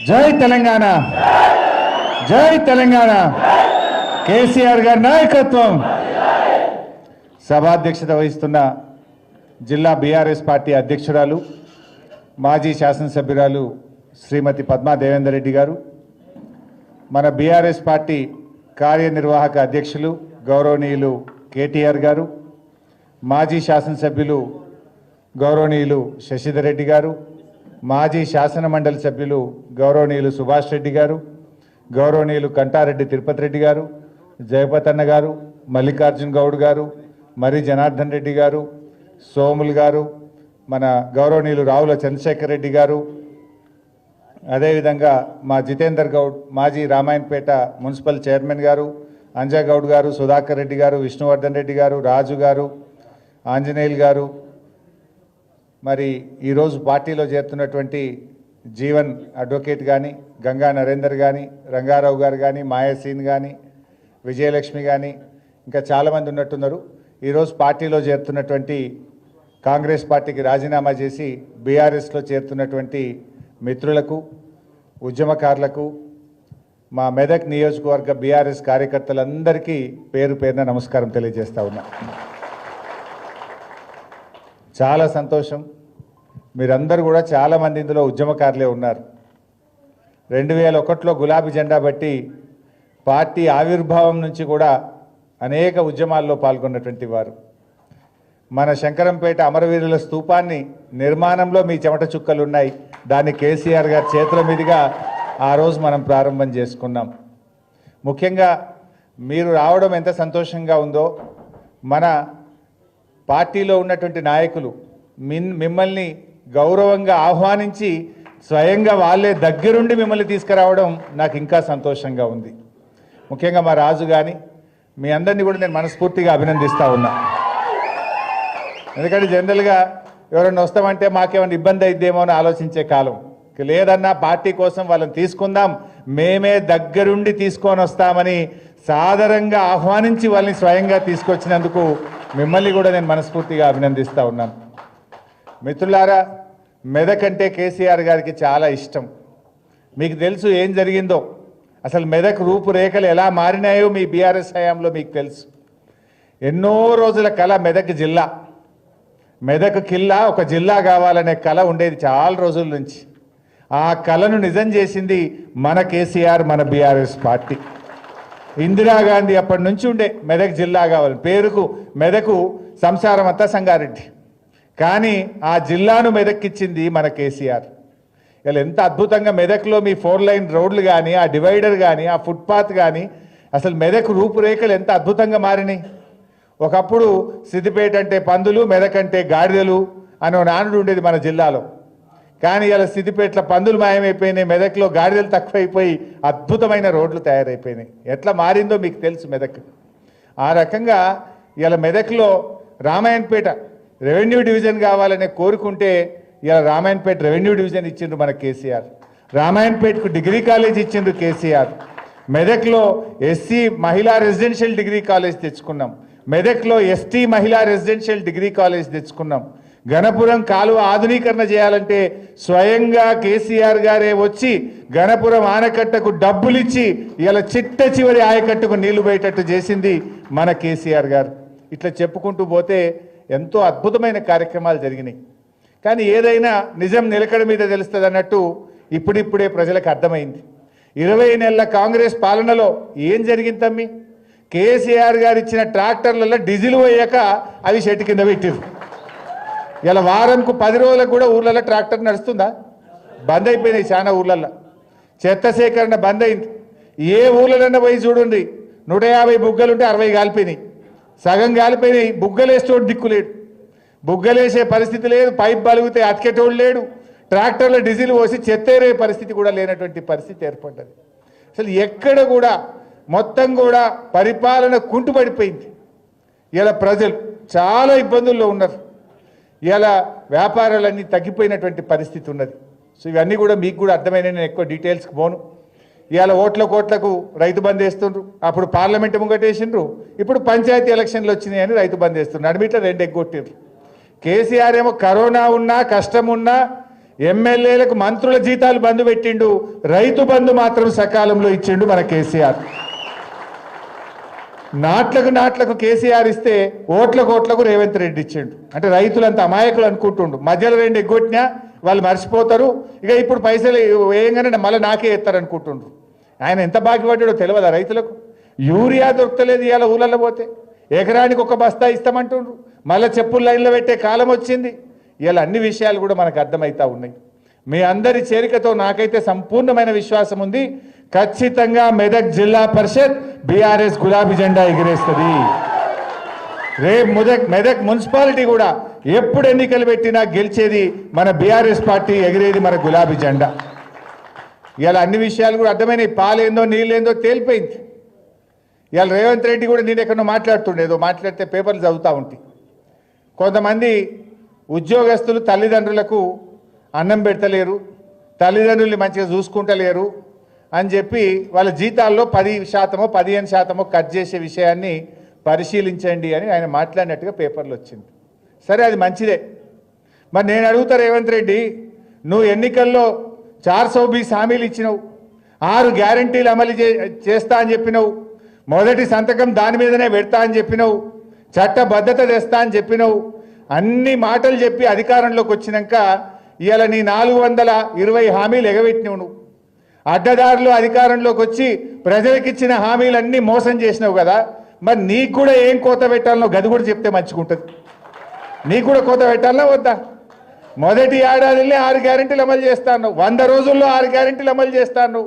జై తెలంగాణ, జై తెలంగాణ. కేసీఆర్ గారి నాయకత్వం. సభాధ్యక్షత వహిస్తున్న జిల్లా బీఆర్ఎస్ పార్టీ అధ్యక్షురాలు, మాజీ శాసనసభ్యురాలు శ్రీమతి పద్మా దేవేందర్ రెడ్డి గారు, మన బీఆర్ఎస్ పార్టీ కార్యనిర్వాహక అధ్యక్షులు గౌరవనీయులు కేటీఆర్ గారు, మాజీ శాసనసభ్యులు గౌరవనీయులు శశిధర్ రెడ్డి గారు, మాజీ శాసన మండలి సభ్యులు గౌరవనీయులు సుభాష్ రెడ్డి గారు, గౌరవనీయులు కంటారెడ్డి తిరుపతి రెడ్డి గారు, జయపతన్న గారు, మల్లికార్జున్ గౌడ్ గారు, మరి జనార్దన్ రెడ్డి గారు, సోముల్ గారు, మన గౌరవనీయులు రావుల చంద్రశేఖర్ రెడ్డి గారు, అదేవిధంగా మా జితేందర్ గౌడ్ మాజీ రామాయణపేట మున్సిపల్ చైర్మన్ గారు, అంజయ్ గౌడ్ గారు, సుధాకర్ రెడ్డి గారు, విష్ణువర్ధన్ రెడ్డి గారు, రాజు గారు, ఆంజనేయులు గారు, మరి ఈరోజు పార్టీలో చేరుతున్నటువంటి జీవన్ అడ్వకేట్ కానీ, గంగా నరేందర్ కానీ, రంగారావు గారు కానీ, మాయాసీన్ కానీ, విజయలక్ష్మి కానీ, ఇంకా చాలామంది ఉన్నట్టున్నారు. ఈరోజు పార్టీలో చేరుతున్నటువంటి కాంగ్రెస్ పార్టీకి రాజీనామా చేసి బీఆర్ఎస్లో చేరుతున్నటువంటి మిత్రులకు, ఉద్యమకారులకు, మా మెదక్ నియోజకవర్గ బీఆర్ఎస్ కార్యకర్తలందరికీ పేరు పేరున నమస్కారం తెలియజేస్తా ఉన్నా. చాలా సంతోషం. మీరందరూ కూడా చాలామంది ఇందులో ఉద్యమకారులే ఉన్నారు. 2001లో గులాబీ జెండా బట్టి పార్టీ ఆవిర్భావం నుంచి కూడా అనేక ఉద్యమాల్లో పాల్గొన్నటువంటి వారు. మన శంకరంపేట అమరవీరుల స్తూపాన్ని నిర్మాణంలో మీ చెమట చుక్కలు ఉన్నాయి. దాన్ని కేసీఆర్ గారి చేతుల మీదుగా ఆ రోజు మనం ప్రారంభం చేసుకున్నాం. ముఖ్యంగా మీరు రావడం ఎంత సంతోషంగా ఉందో, మన పార్టీలో ఉన్నటువంటి నాయకులు మిమ్మల్ని గౌరవంగా ఆహ్వానించి స్వయంగా వాళ్ళే దగ్గరుండి మిమ్మల్ని తీసుకురావడం నాకు ఇంకా సంతోషంగా ఉంది. ముఖ్యంగా మా రాజు కానీ మీ అందరినీ కూడా నేను మనస్ఫూర్తిగా అభినందిస్తూ ఉన్నా. ఎందుకంటే జనరల్గా ఎవరైనా వస్తామంటే మాకేమైనా ఇబ్బంది అయిద్దేమో అని ఆలోచించే కాలం లేదన్నా, పార్టీ కోసం వాళ్ళని తీసుకుందాం, మేమే దగ్గరుండి తీసుకొని వస్తామని సాదరంగా ఆహ్వానించి వాళ్ళని స్వయంగా తీసుకొచ్చినందుకు మిమ్మల్ని కూడా నేను మనస్ఫూర్తిగా అభినందిస్తూ ఉన్నాను. మిత్రులారా, మెదక్ అంటే కేసీఆర్ గారికి చాలా ఇష్టం. మీకు తెలుసు ఏం జరిగిందో, అసలు మెదక్ రూపురేఖలు ఎలా మారినాయో మీ బీఆర్ఎస్ హయాంలో మీకు తెలుసు. ఎన్నో రోజుల కళ మెదక్ జిల్లా, మెదక్ కిల్లా ఒక జిల్లా కావాలనే కళ ఉండేది చాలా రోజుల నుంచి. ఆ కళను నిజం చేసింది మన కేసీఆర్, మన బీఆర్ఎస్ పార్టీ. ఇందిరాగాంధీ అప్పటి నుంచి ఉండే మెదక్ జిల్లా కావాలి, పేరుకు మెదకు సంసారం అంతా సంగారెడ్డి, కానీ ఆ జిల్లాను మెదక్కిచ్చింది మన కేసీఆర్. ఇలా ఎంత అద్భుతంగా మెదక్లో మీ 4 లైన్ రోడ్లు కానీ, ఆ డివైడర్ కానీ, ఆ ఫుట్పాత్ కానీ, అసలు మెదక్ రూపురేఖలు ఎంత అద్భుతంగా మారినాయి. ఒకప్పుడు సిద్దిపేట అంటే పందులు, మెదక్ అంటే గాడిదలు అనే నానుడు ఉండేది మన జిల్లాలో. కానీ ఇలా సిద్దిపేటలో పందులు మాయమైపోయినాయి, మెదక్లో గాడిదలు తక్కువైపోయి అద్భుతమైన రోడ్లు తయారైపోయినాయి. ఎట్లా మారిందో మీకు తెలుసు మెదక్. ఆ రకంగా ఇలా మెదక్లో రామాయణపేట రెవెన్యూ డివిజన్ కావాలనే కోరుకుంటే ఇలా రామాయణపేట రెవెన్యూ డివిజన్ ఇచ్చిండ్రు మన కేసీఆర్. రామాయణపేటకు డిగ్రీ కాలేజ్ ఇచ్చిండ్రు కేసీఆర్. మెదక్లో ఎస్సీ మహిళా రెసిడెన్షియల్ డిగ్రీ కాలేజ్ తెచ్చుకున్నాం. మెదక్లో ఎస్టీ మహిళా రెసిడెన్షియల్ డిగ్రీ కాలేజ్ తెచ్చుకున్నాం. గణపురం కాలువ ఆధునీకరణ చేయాలంటే స్వయంగా కేసీఆర్ గారే వచ్చి గణపురం ఆనకట్టకు డబ్బులిచ్చి ఇలా చిట్ట చివరి ఆయకట్టుకు నీళ్లు పోయేటట్టు చేసింది మన కేసీఆర్ గారు. ఇట్లా చెప్పుకుంటూ పోతే ఎంతో అద్భుతమైన కార్యక్రమాలు జరిగినాయి. కానీ ఏదైనా నిజం నిలకడ మీద తెలుస్తుంది అన్నట్టు ఇప్పుడిప్పుడే ప్రజలకు అర్థమైంది. 20 నెలల కాంగ్రెస్ పాలనలో ఏం జరిగింది తమ్మి? కేసీఆర్ గారు ఇచ్చిన ట్రాక్టర్లలో డీజిల్ పోయాక అవి చెట్టు కింద పెట్టిరు. ఇలా వారంకు 10 రోజులకు కూడా ఊర్లలో ట్రాక్టర్ నడుస్తుందా? బంద్ అయిపోయినాయి చాలా ఊర్లలో. చెత్త సేకరణ బంద్ అయింది. ఏ ఊర్లన్నా పోయి చూడండి, 150 బుగ్గలుంటే 60 కాలిపోయినాయి, సగం కాలిపోయినాయి. బుగ్గలేసేటోడు దిక్కులేడు, బుగ్గలేసే పరిస్థితి లేదు, పైప్ బలిగితే అతికేటోడు లేడు, ట్రాక్టర్లో డీజిల్ పోసి చెత్తేరే పరిస్థితి కూడా లేనటువంటి పరిస్థితి ఏర్పడ్డది. అసలు ఎక్కడ కూడా మొత్తం కూడా పరిపాలన కుంటుపడిపోయింది. ఇలా ప్రజలు చాలా ఇబ్బందుల్లో ఉన్నారు. ఇలా వ్యాపారాలన్నీ తగ్గిపోయినటువంటి పరిస్థితి ఉన్నది. సో ఇవన్నీ కూడా మీకు కూడా అర్థమైన, నేను ఎక్కువ డీటెయిల్స్కి పోను. ఇవాళ కోట్లకు రైతు బంద్ వేస్తుండ్రు, అప్పుడు పార్లమెంట్ ముంగటేసిండ్రు, ఇప్పుడు పంచాయతీ ఎలక్షన్లు వచ్చినాయని రైతు బంద్ వేస్తుండ్రు. అడిమిట్లో 2 ఎగ్గొట్టిండ్రు. కేసీఆర్ ఏమో కరోనా ఉన్నా కష్టం ఉన్నా ఎమ్మెల్యేలకు మంత్రుల జీతాలు బంద్ పెట్టిండు, రైతు బంధు మాత్రం సకాలంలో ఇచ్చిండు మన కేసీఆర్. నాట్లకు కేసీఆర్ ఇస్తే ఓట్లకు రేవంత్ రెడ్డి ఇచ్చిండు. అంటే రైతులంతా అమాయకులు అనుకుంటుండు, మధ్యలో రెండు ఎగ్గొట్టినా వాళ్ళు మర్చిపోతారు, ఇక ఇప్పుడు పైసలు వేయంగానే మళ్ళీ నాకే ఎత్తారు అనుకుంటుండ్రు. ఆయన ఎంత బాకిపడ్డాడో తెలియదా రైతులకు? యూరియా దొరకలేదు ఇవాళ ఊళ్ళల్లో పోతే, ఎకరానికి ఒక బస్తా ఇస్తామంటుండ్రు, మళ్ళీ చెప్పులు లైన్లో పెట్టే కాలం వచ్చింది. ఇలా అన్ని విషయాలు కూడా మనకు అర్థమవుతా ఉన్నాయి. మీ అందరి చేరికతో నాకైతే సంపూర్ణమైన విశ్వాసం ఉంది, ఖచ్చితంగా మెదక్ జిల్లా పరిషత్ బీఆర్ఎస్ గులాబీ జెండా ఎగిరేస్తుంది. రేపు మెదక్ మున్సిపాలిటీ కూడా ఎప్పుడు ఎన్నికలు పెట్టినా గెలిచేది మన బీఆర్ఎస్ పార్టీ, ఎగిరేది మన గులాబీ జెండా. ఇలా అన్ని విషయాలు కూడా అర్థమైనాయి. పాలేందో నీళ్ళేందో తేలిపోయింది. ఇవాళ రేవంత్ రెడ్డి కూడా నేను ఎక్కడో మాట్లాడుతుండేదో, మాట్లాడితే పేపర్లు చదువుతూ ఉంటాయి. కొంతమంది ఉద్యోగస్తులు తల్లిదండ్రులకు అన్నం పెడతలేరు, తల్లిదండ్రుల్ని మంచిగా చూసుకుంటలేరు అని చెప్పి వాళ్ళ జీతాల్లో 10% 15% కట్ చేసే విషయాన్ని పరిశీలించండి అని ఆయన మాట్లాడినట్టుగా పేపర్లు వచ్చింది. సరే, అది మంచిదే. మరి నేను అడుగుతా రేవంత్ రెడ్డి, నువ్వు ఎన్నికల్లో 420 హామీలు ఇచ్చినావు, 6 గ్యారంటీలు అమలు చేస్తా అని చెప్పినావు, మొదటి సంతకం దాని మీదనే పెడతా అని చెప్పినావు, చట్టబద్ధత తెస్తా అని చెప్పినావు, అన్ని మాటలు చెప్పి అధికారంలోకి వచ్చినాక ఇవాళ నీ 420 హామీలు ఎగబెట్టినావు. నువ్వు అడ్డదారులు అధికారంలోకి వచ్చి ప్రజలకు ఇచ్చిన హామీలన్నీ మోసం చేసినావు కదా. మరి నీకు కూడా ఏం కోత పెట్టాలనో గది కూడా చెప్తే మంచిగుంటుంది. నీకు కూడా కోత పెట్టాలనా వద్దా? మొదటి ఏడాదిలో 6 గ్యారెంటీలు అమలు చేస్తాను, 100 రోజుల్లో 6 గ్యారెంటీలు అమలు చేస్తాను.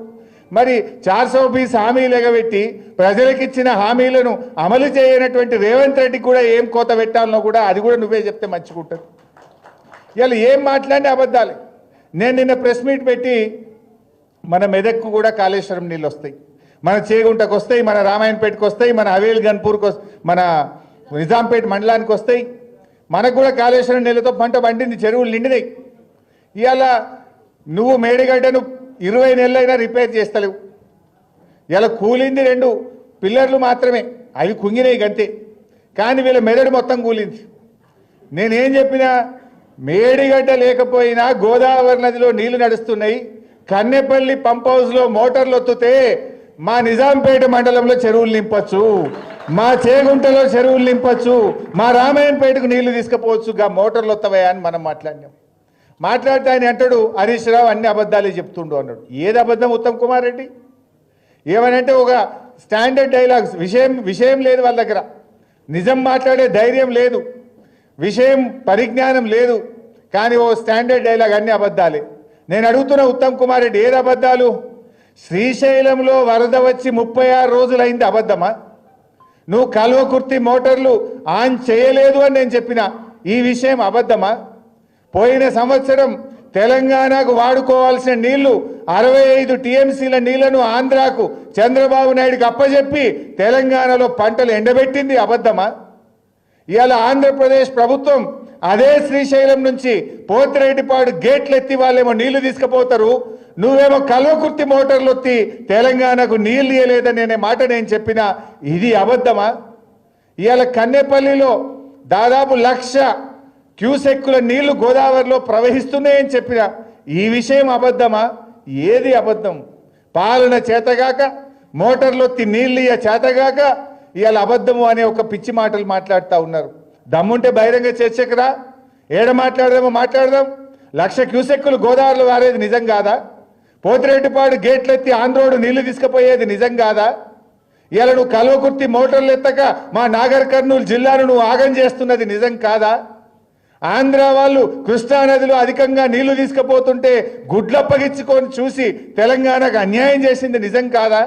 మరి 420 హామీలు ఎగబెట్టి ప్రజలకు ఇచ్చిన హామీలను అమలు చేయనటువంటి రేవంత్ రెడ్డికి కూడా ఏం కోత పెట్టాలనో కూడా అది కూడా నువ్వే చెప్తే మంచిగుంటుంది. ఇలా ఏం మాట్లాడిన అబద్ధాలు. నేను నిన్న ప్రెస్ మీట్ పెట్టి మన మెదక్కు కూడా కాళేశ్వరం నీళ్ళు వస్తాయి, మన చేగుంటకు వస్తాయి, మన రామాయణపేటకు వస్తాయి, మన హవేల్ గన్పూర్కి, మన నిజాంపేట మండలానికి వస్తాయి. మనకు కూడా కాళేశ్వరం నీళ్ళతో పంట పండింది, చెరువులు నిండినాయి. ఇవాళ నువ్వు మేడిగడ్డను 20 నెలలైనా రిపేర్ చేస్తలేవు. ఇలా కూలింది 2 పిల్లర్లు మాత్రమే, అవి కుంగినాయి గంతే. కానీ వీళ్ళ మెదడు మొత్తం కూలింది. నేనేం చెప్పినా, మేడిగడ్డ లేకపోయినా గోదావరి నదిలో నీళ్లు నడుస్తున్నాయి, కన్నెపల్లి పంప్ హౌస్లో మోటార్లు ఒత్తుతే మా నిజాంపేట మండలంలో చెరువులు నింపచ్చు, మా చేగుంటలో చెరువులు నింపచ్చు, మా రామాయణపేటకు నీళ్లు తీసుకుపోవచ్చుగా మోటార్లు వస్తావా అని మనం మాట్లాడినాం. మాట్లాడితే ఆయన అంటాడు, హరీష్ రావు అన్ని అబద్ధాలే చెప్తుండు అన్నాడు. ఏది అబద్ధం ఉత్తమ్ కుమార్ రెడ్డి? ఏమనంటే ఒక స్టాండర్డ్ డైలాగ్స్, విషయం లేదు వాళ్ళ దగ్గర, నిజం మాట్లాడే ధైర్యం లేదు, విషయం పరిజ్ఞానం లేదు, కానీ ఓ స్టాండర్డ్ డైలాగ్ అన్ని అబద్ధాలే. నేను అడుగుతున్న ఉత్తమ్ కుమార్ రెడ్డి, ఏది అబద్ధాలు? శ్రీశైలంలో వరద వచ్చి 36 రోజులైంది, అబద్ధమా? నువ్వు కల్వకుర్తి మోటార్లు ఆన్ చేయలేదు అని నేను చెప్పిన ఈ విషయం అబద్ధమా? పోయిన సంవత్సరం తెలంగాణకు వాడుకోవాల్సిన నీళ్లు 65 టీఎంసీల నీళ్లను ఆంధ్రాకు చంద్రబాబు నాయుడుకి అప్పచెప్పి తెలంగాణలో పంటలు ఎండబెట్టింది, అబద్ధమా? ఇవాళ ఆంధ్రప్రదేశ్ ప్రభుత్వం అదే శ్రీశైలం నుంచి పోతిరెడ్డిపాడు గేట్లు ఎత్తి వాళ్ళేమో నీళ్లు తీసుకుపోతారు, నువ్వేమో కల్వకుర్తి మోటార్లు ఎత్తి తెలంగాణకు నీళ్లు ఇవ్వలేదని అనే మాట నేను చెప్పినా ఇది అబద్ధమా? ఇవాళ కన్నెపల్లిలో దాదాపు 1,00,000 క్యూసెక్కుల నీళ్లు గోదావరిలో ప్రవహిస్తున్నాయని చెప్పిన ఈ విషయం అబద్ధమా? ఏది అబద్ధం? పాలన చేతగాక, మోటార్లు ఎత్తి నీళ్ళు ఇయ్య చేతగాక ఇవాళ అబద్ధము అనే ఒక పిచ్చి మాటలు మాట్లాడుతూ ఉన్నారు. దమ్ముంటే బహిరంగ చర్చకు రా, ఏడ మాట్లాడదామో మాట్లాడదాం. 1,00,000 క్యూసెక్కులు గోదావరిలో వారేది నిజం కాదా? పోతిరెడ్డిపాడు గేట్లు ఎత్తి ఆంధ్రోడు నీళ్లు తీసుకుపోయేది నిజం కాదా? ఇవాళ నువ్వు కల్వకుర్తి మోటార్లు ఎత్తక మా నాగర్ కర్నూలు జిల్లాను నువ్వు ఆగం చేస్తున్నది నిజం కాదా? ఆంధ్ర వాళ్ళు కృష్ణానదిలో అధికంగా నీళ్లు తీసుకుపోతుంటే గుడ్లప్పగించుకొని చూసి తెలంగాణకు అన్యాయం చేసింది నిజం కాదా?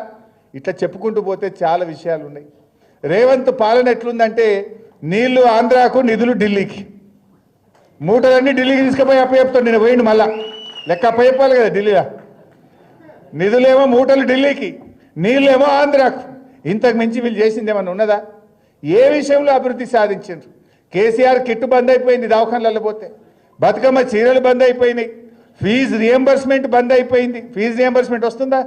ఇట్లా చెప్పుకుంటూ పోతే చాలా విషయాలు ఉన్నాయి. రేవంత్ పాలన ఎట్లుందంటే, నీళ్లు ఆంధ్రాకు, నిధులు ఢిల్లీకి, మూటలన్నీ ఢిల్లీకి తీసుకుపోయి అప్పచెప్తాడు. నేను పోయిండు మళ్ళా లెక్క అప్పచెప్పాలి కదా ఢిల్లీలో. నిధులేమో మూటలు ఢిల్లీకి, నీళ్ళేమో ఆంధ్రాకు. ఇంతకు మించి వీళ్ళు చేసింది ఏమన్నా ఉన్నదా? ఏ విషయంలో అభివృద్ధి సాధించారు? కేసీఆర్ కిట్టు బంద్ అయిపోయింది, దవాఖానలలో పోతే బతుకమ్మ చీరలు బంద్ అయిపోయినాయి, ఫీజు రియంబర్స్మెంట్ బంద్ అయిపోయింది. ఫీజు రియంబర్స్మెంట్ వస్తుందా?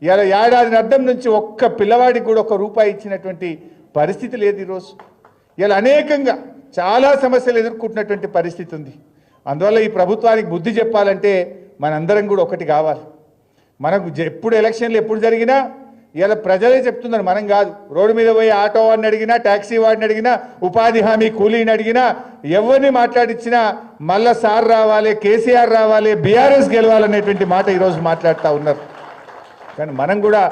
ఇలా ఏడాది అర్థం నుంచి ఒక్క పిల్లవాడికి కూడా ₹1 ఇచ్చినటువంటి పరిస్థితి లేదు ఈరోజు. ఇలా అనేకంగా చాలా సమస్యలు ఎదుర్కొంటున్నటువంటి పరిస్థితి ఉంది. అందువల్ల ఈ ప్రభుత్వానికి బుద్ధి చెప్పాలంటే మనందరం కూడా ఒకటి కావాలి. మనకు ఎప్పుడు ఎలక్షన్లు ఎప్పుడు జరిగినా ఇలా ప్రజలే చెప్తున్నారు, మనం కాదు. రోడ్డు మీద పోయి ఆటో వాడిని అడిగినా, ట్యాక్సీ వాడిని అడిగినా, ఉపాధి హామీ కూలీని అడిగినా, ఎవరిని మాట్లాడించినా మళ్ళా సార్ రావాలి, కేసీఆర్ రావాలి, బీఆర్ఎస్ గెలవాలనేటువంటి మాట ఈరోజు మాట్లాడుతూ ఉన్నారు. కానీ మనం కూడా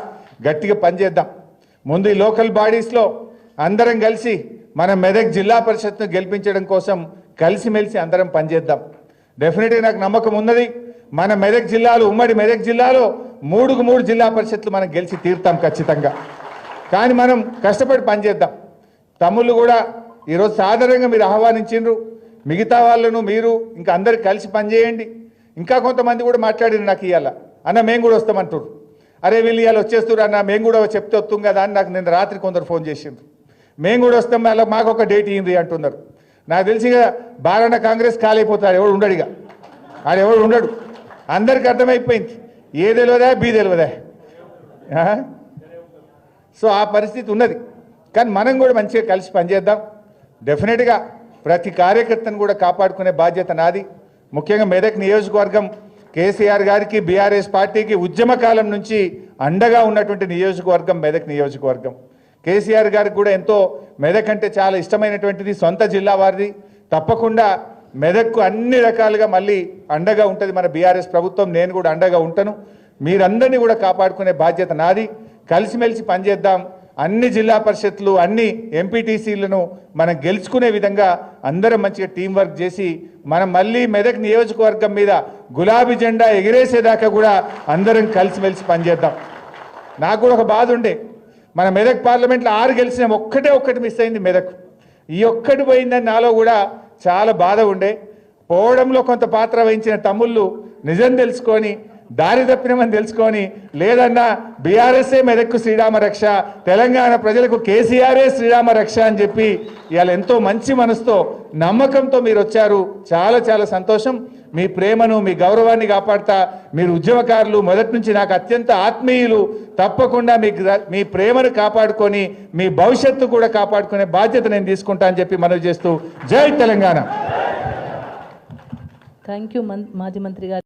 గట్టిగా పనిచేద్దాం. ముందు ఈ లోకల్ బాడీస్లో అందరం కలిసి మన మెదక్ జిల్లా పరిషత్ను గెలిపించడం కోసం కలిసిమెలిసి అందరం పనిచేద్దాం. డెఫినెట్గా నాకు నమ్మకం ఉన్నది, మన మెదక్ జిల్లాలో, ఉమ్మడి మెదక్ జిల్లాలో 3 జిల్లా పరిషత్లు మనం గెలిచి తీరుతాం ఖచ్చితంగా. కానీ మనం కష్టపడి పనిచేద్దాం. తమ్ముళ్ళు కూడా ఈరోజు సాధారణంగా మీరు ఆహ్వానించిండ్రు, మిగతా వాళ్ళను మీరు ఇంకా అందరు కలిసి పనిచేయండి. ఇంకా కొంతమంది కూడా మాట్లాడిరు నాకు ఇవాళ, అన్న మేము కూడా వస్తామంటారు. అరే వీళ్ళు ఇవాళ వచ్చేస్తారు అన్న, మేము కూడా చెప్తే వస్తాం కదా అని నాకు నిన్న రాత్రి కొందరు ఫోన్ చేసిండ్రు. మేము కూడా వస్తాం, అలా మాకు ఒక డేట్ ఇయ్యండి అంటున్నారు. నాకు తెలిసి ఇక బాలన్న కాంగ్రెస్ కాలైపోతాడు, ఎవడు ఉండడు, ఇక ఆడెవడు ఉండడు. అందరికి అర్థమైపోయింది, ఏ తెలియదా బీ తెలియదా. సో ఆ పరిస్థితి ఉన్నది. కానీ మనం కూడా మంచిగా కలిసి పనిచేద్దాం. డెఫినెట్గా ప్రతి కార్యకర్తను కూడా కాపాడుకునే బాధ్యత నాది. ముఖ్యంగా మెదక్ నియోజకవర్గం కేసీఆర్ గారికి, బీఆర్ఎస్ పార్టీకి ఉద్యమకాలం నుంచి అండగా ఉన్నటువంటి నియోజకవర్గం మెదక్ నియోజకవర్గం. కేసీఆర్ గారికి కూడా ఎంతో మెదక్ అంటే చాలా ఇష్టమైనటువంటిది, సొంత జిల్లా వారిది. తప్పకుండా మెదక్కు అన్ని రకాలుగా మళ్ళీ అండగా ఉంటుంది మన బీఆర్ఎస్ ప్రభుత్వం. నేను కూడా అండగా ఉంటాను. మీరందరినీ కూడా కాపాడుకునే బాధ్యత నాది. కలిసిమెలిసి పనిచేద్దాం. అన్ని జిల్లా పరిషత్లు, అన్ని ఎంపీటీసీలను మనం గెలుచుకునే విధంగా అందరం మంచిగా టీం వర్క్ చేసి మనం మళ్ళీ మెదక్ నియోజకవర్గం మీద గులాబీ జెండా ఎగిరేసేదాకా కూడా అందరం కలిసిమెలిసి పనిచేద్దాం. నాకు కూడా ఒక బాధ ఉండే, మన మెదక్ పార్లమెంట్లో 6 గెలిచిన ఒక్కటి మిస్ అయింది మెదక్. ఈ ఒక్కటి పోయిందని నాలో కూడా చాలా బాధ ఉండే. పోవడంలో కొంత పాత్ర వహించిన తమ్ముళ్ళు నిజం తెలుసుకొని, దారి తప్పినమని తెలుసుకొని, లేదన్నా బీఆర్ఎస్ఏ మెదక్కు శ్రీరామ రక్ష, తెలంగాణ ప్రజలకు కేసీఆర్ఏ శ్రీరామ రక్ష అని చెప్పి ఇవాళ ఎంతో మంచి మనసుతో, నమ్మకంతో మీరు వచ్చారు. చాలా చాలా సంతోషం. మీ ప్రేమను, మీ గౌరవాన్ని కాపాడుతా. మీరు ఉద్యమకారులు, మొదటి నుంచి నాకు అత్యంత ఆత్మీయులు. తప్పకుండా మీ ప్రేమను కాపాడుకొని మీ భవిష్యత్తు కూడా కాపాడుకునే బాధ్యత నేను తీసుకుంటా అని చెప్పి మనవి చేస్తూ, జై తెలంగాణ. థ్యాంక్ యూ మాజీ మంత్రి గారు.